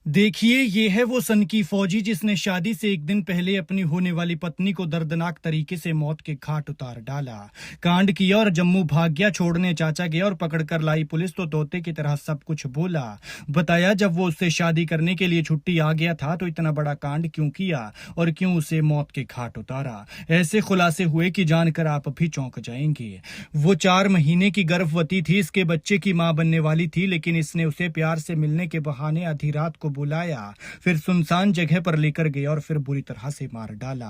देखिए, ये है वो सनकी फौजी जिसने शादी से एक दिन पहले अपनी होने वाली पत्नी को दर्दनाक तरीके से मौत के घाट उतार डाला। कांड किया और जम्मू भाग गया। छोड़ने चाचा गया और पकड़कर लाई पुलिस तो तोते की तरह सब कुछ बोला। बताया जब वो उससे शादी करने के लिए छुट्टी आ गया था तो इतना बड़ा कांड क्यों किया और क्यों उसे मौत के घाट उतारा। ऐसे खुलासे हुए कि जानकर आप भी चौंक जाएंगे। वो 4 महीने की गर्भवती थी, इसके बच्चे की मां बनने वाली थी, लेकिन इसने उसे प्यार से मिलने के बहाने आधी रात को बुलाया, फिर सुनसान जगह पर लेकर गया और फिर बुरी तरह से मार डाला।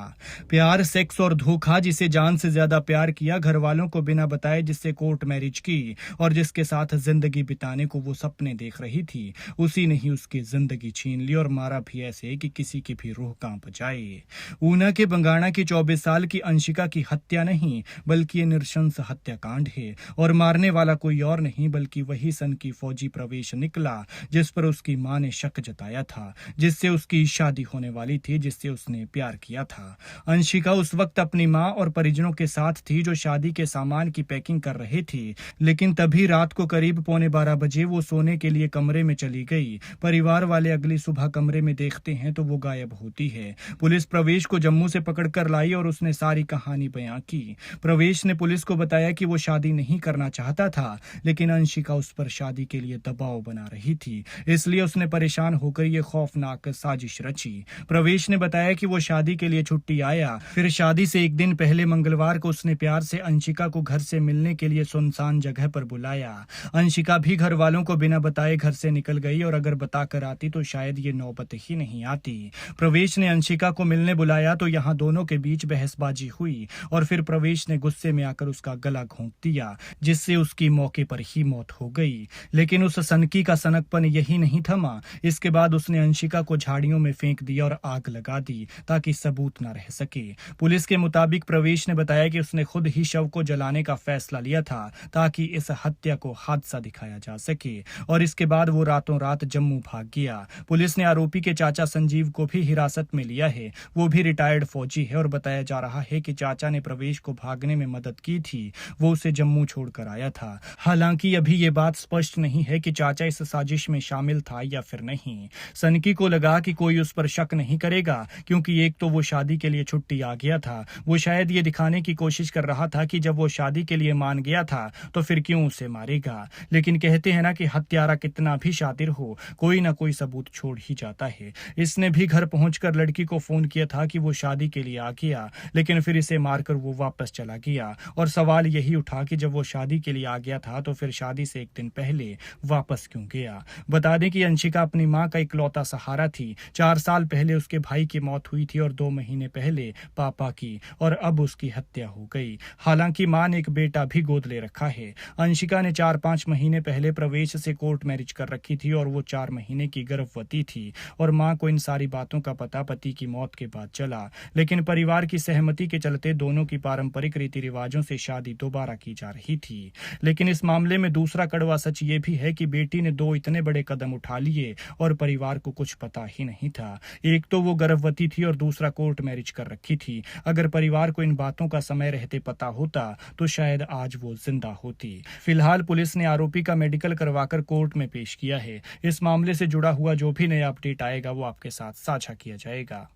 प्यार, सेक्स और धोखा, जिसे जान से ज्यादा प्यार किया, घर वालों को बिना बताए जिससे कोर्ट मैरिज की और जिसके साथ जिंदगी बिताने को वो सपने देख रही थी, उसी ने ही उसकी जिंदगी छीन ली और मारा भी ऐसे कि किसी की भी रूह कांप जाए। ऊना के बंगाणा की 24 साल की अंशिका की हत्या नहीं बल्कि ये नृशंस हत्याकांड है और मारने वाला कोई और नहीं बल्कि वही सनकी फौजी प्रवेश निकला जिस पर उसकी मां ने शक जताया था, जिससे उसकी शादी होने वाली थी, जिससे उसने प्यार किया था। अंशिका उस वक्त अपनी मां और परिजनों के साथ थी जो शादी के सामान की पैकिंग कर रहे थे, लेकिन तभी रात को करीब 11:15 बजे वो सोने के लिए कमरे में चली गई। परिवार वाले अगली सुबह कमरे में देखते हैं तो वो गायब होती है। पुलिस प्रवेश को जम्मू से पकड़कर लाई और उसने सारी कहानी बयां की। प्रवेश ने पुलिस को बताया कि वो शादी नहीं करना चाहता था, लेकिन अंशिका उस पर शादी के लिए दबाव बना रही थी, इसलिए उसने परेशान होकर ये खौफनाक साजिश रची। प्रवेश ने बताया कि वो शादी के लिए छुट्टी आया, फिर शादी से एक दिन पहले मंगलवार को उसने प्यार से अंशिका को घर से मिलने के लिए सुनसान जगह पर बुलाया। अंशिका भी घर वालों को बिना बताए घर से निकल गई और अगर बताकर आती तो शायद ये नौबत ही नहीं आती। प्रवेश ने अंशिका को मिलने बुलाया तो यहाँ दोनों के बीच बहसबाजी हुई और फिर प्रवेश ने गुस्से में आकर उसका गला घोंट दिया, जिससे उसकी मौके पर ही मौत हो गई। लेकिन उस सनकी का सनकपन यही नहीं थमा। इसके बाद उसने अंशिका को झाड़ियों में फेंक दिया और आग लगा दी ताकि सबूत न रह सके। पुलिस के मुताबिक प्रवेश ने बताया कि उसने खुद ही शव को जलाने का फैसला लिया था ताकि इस हत्या को हादसा दिखाया जा सके और इसके बाद वो रातों रात जम्मू भाग गया। पुलिस ने आरोपी के चाचा संजीव को भी हिरासत में लिया है। वो भी रिटायर्ड फौजी है और बताया जा रहा है कि चाचा ने प्रवेश को भागने में मदद की थी, वो उसे जम्मू छोड़कर आया था। हालांकि अभी ये बात स्पष्ट नहीं है कि चाचा इस साजिश में शामिल था या फिर नहीं। सनकी को लगा कि कोई उस पर शक नहीं करेगा क्योंकि एक तो वो शादी के लिए छुट्टी आ गया था। वो शायद ये दिखाने की कोशिश कर रहा था कि जब वो शादी के लिए मान गया था तो फिर क्यों उसे मारेगा। लेकिन कहते हैं ना कि हत्यारा कितना भी शातिर हो, कोई ना कोई सबूत छोड़ ही जाता है। इसने भी घर पहुंचकर लड़की को फोन किया था कि वो शादी के लिए आ गया, लेकिन फिर इसे मारकर वो वापस चला गया और सवाल यही उठा कि जब वो शादी के लिए आ गया था तो फिर शादी से एक दिन पहले वापस क्यों गया। बता दें कि अंशिका अपनी मां का इकलौता सहारा थी। 4 साल पहले उसके भाई की मौत हुई थी और 2 महीने पहले पापा की, और अब उसकी हत्या हो गई। हालांकि मां ने एक बेटा भी गोद ले रखा है। अंशिका ने 4-5 महीने पहले प्रवेश से कोर्ट मैरिज कर रखी थी और वो 4 महीने की गर्भवती थी और मां को इन सारी बातों का पता पति की मौत के बाद चला, लेकिन परिवार की सहमति के चलते दोनों की पारंपरिक रीति रिवाजों से शादी दोबारा की जा रही थी। लेकिन इस मामले में दूसरा कड़वा सच ये भी है कि बेटी ने 2 इतने बड़े कदम उठा लिए और परिवार को कुछ पता ही नहीं था। एक तो वो गर्भवती थी और दूसरा कोर्ट मैरिज कर रखी थी। अगर परिवार को इन बातों का समय रहते पता होता तो शायद आज वो जिंदा होती। फिलहाल पुलिस ने आरोपी का मेडिकल करवाकर कोर्ट में पेश किया है। इस मामले से जुड़ा हुआ जो भी नया अपडेट आएगा वो आपके साथ साझा किया जाएगा।